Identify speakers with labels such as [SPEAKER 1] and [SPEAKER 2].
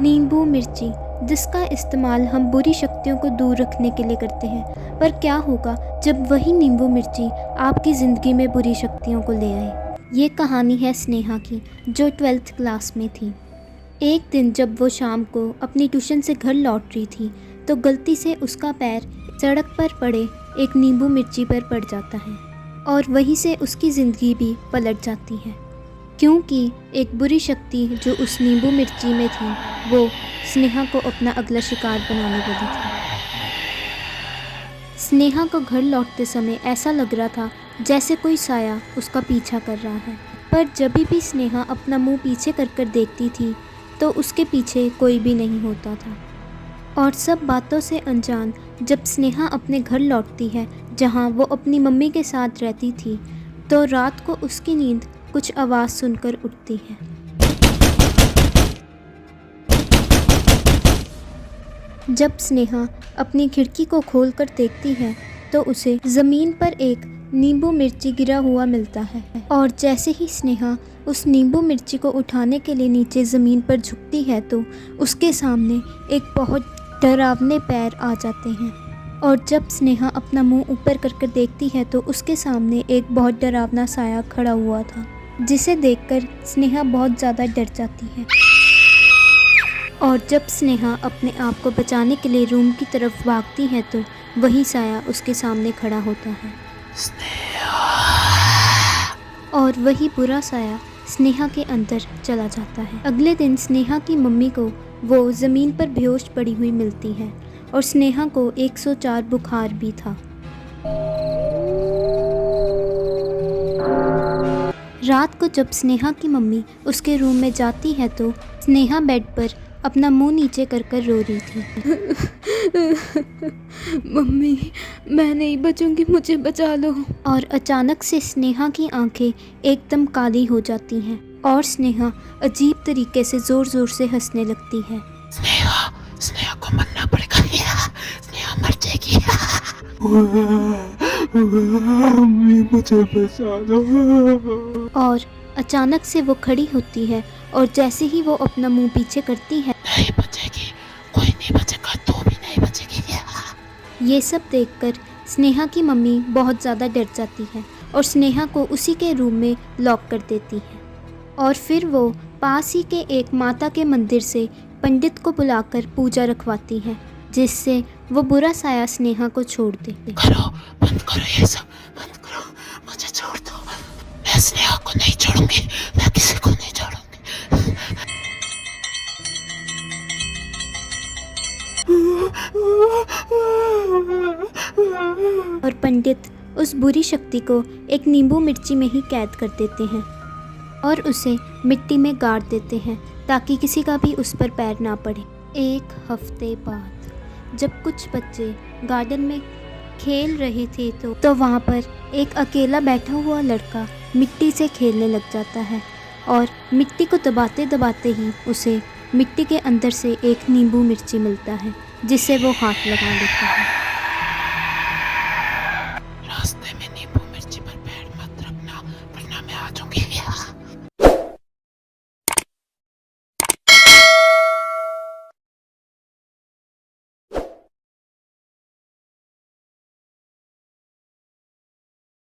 [SPEAKER 1] नींबू मिर्ची, जिसका इस्तेमाल हम बुरी शक्तियों को दूर रखने के लिए करते हैं। पर क्या होगा जब वही नींबू मिर्ची आपकी ज़िंदगी में बुरी शक्तियों को ले आए। ये कहानी है स्नेहा की, जो 12th क्लास में थी। एक दिन जब वो शाम को अपनी ट्यूशन से घर लौट रही थी तो गलती से उसका पैर सड़क पर पड़े एक नींबू मिर्ची पर पड़ जाता है और वहीं से उसकी ज़िंदगी भी पलट जाती है, क्योंकि एक बुरी शक्ति जो उस नींबू मिर्ची में थी वो स्नेहा को अपना अगला शिकार बनाने वाली थी। स्नेहा को घर लौटते समय ऐसा लग रहा था जैसे कोई साया उसका पीछा कर रहा है, पर जब भी स्नेहा अपना मुंह पीछे कर देखती थी तो उसके पीछे कोई भी नहीं होता था। और सब बातों से अनजान जब स्नेहा अपने घर लौटती है जहां वो अपनी मम्मी के साथ रहती थी, तो रात को उसकी नींद कुछ आवाज़ सुनकर उठती है। जब स्नेहा अपनी खिड़की को खोलकर देखती है तो उसे ज़मीन पर एक नींबू मिर्ची गिरा हुआ मिलता है, और जैसे ही स्नेहा उस नींबू मिर्ची को उठाने के लिए नीचे ज़मीन पर झुकती है तो उसके सामने एक बहुत डरावने पैर आ जाते हैं। और जब स्नेहा अपना मुंह ऊपर कर देखती है तो उसके सामने एक बहुत डरावना साया खड़ा हुआ था, जिसे देखकर स्नेहा बहुत ज़्यादा डर जाती है। और जब स्नेहा अपने आप को बचाने के लिए रूम की तरफ भागती है तो वही साया उसके सामने खड़ा होता है और वही बुरा साया स्नेहा के अंदर चला जाता है। अगले दिन स्नेहा की मम्मी को वो ज़मीन पर बेहोश पड़ी हुई मिलती है और स्नेहा को 104 बुखार भी था। रात को जब स्नेहा की मम्मी उसके रूम में जाती है तो स्नेहा बेड पर अपना मुंह नीचे कर रो रही थी। मम्मी, मैं नहीं बचूंगी, मुझे बचा लो। और अचानक से स्नेहा की आंखें एकदम काली हो जाती हैं और स्नेहा अजीब तरीके से ज़ोर ज़ोर से हंसने लगती है।
[SPEAKER 2] स्नेहा को मरना पड़ेगा, स्नेहा मर जाएगी। मम्मी, मुझे बचा लो।
[SPEAKER 1] और अचानक से वो खड़ी होती है और जैसे ही वो अपना मुंह पीछे करती है,
[SPEAKER 2] नहीं बचेगी, कोई नहीं बचेगा, तू भी नहीं बचेगी।
[SPEAKER 1] ये सब देखकर स्नेहा की मम्मी बहुत ज़्यादा डर जाती है और स्नेहा को उसी के रूम में लॉक कर देती है। और फिर वो पास ही के एक माता के मंदिर से पंडित को बुलाकर पूजा रखवाती है, जिससे वो बुरा साया स्नेहा को छोड़ दे।
[SPEAKER 2] बंद करो ये सब, बंद करो, मुझे छोड़ दो। मैं स्नेहा को नहीं छोड़ूंगी, मैं किसी को नहीं छोड़ूंगी।
[SPEAKER 1] और पंडित उस बुरी शक्ति को एक नींबू मिर्ची में ही कैद कर देते हैं और उसे मिट्टी में गाड़ देते हैं ताकि किसी का भी उस पर पैर ना पड़े। एक हफ्ते बाद जब कुछ बच्चे गार्डन में खेल रहे थे तो वहाँ पर एक अकेला बैठा हुआ लड़का मिट्टी से खेलने लग जाता है और मिट्टी को दबाते दबाते ही उसे मिट्टी के अंदर से एक नींबू मिर्ची मिलता है, जिसे वो हाथ लगा लेता है।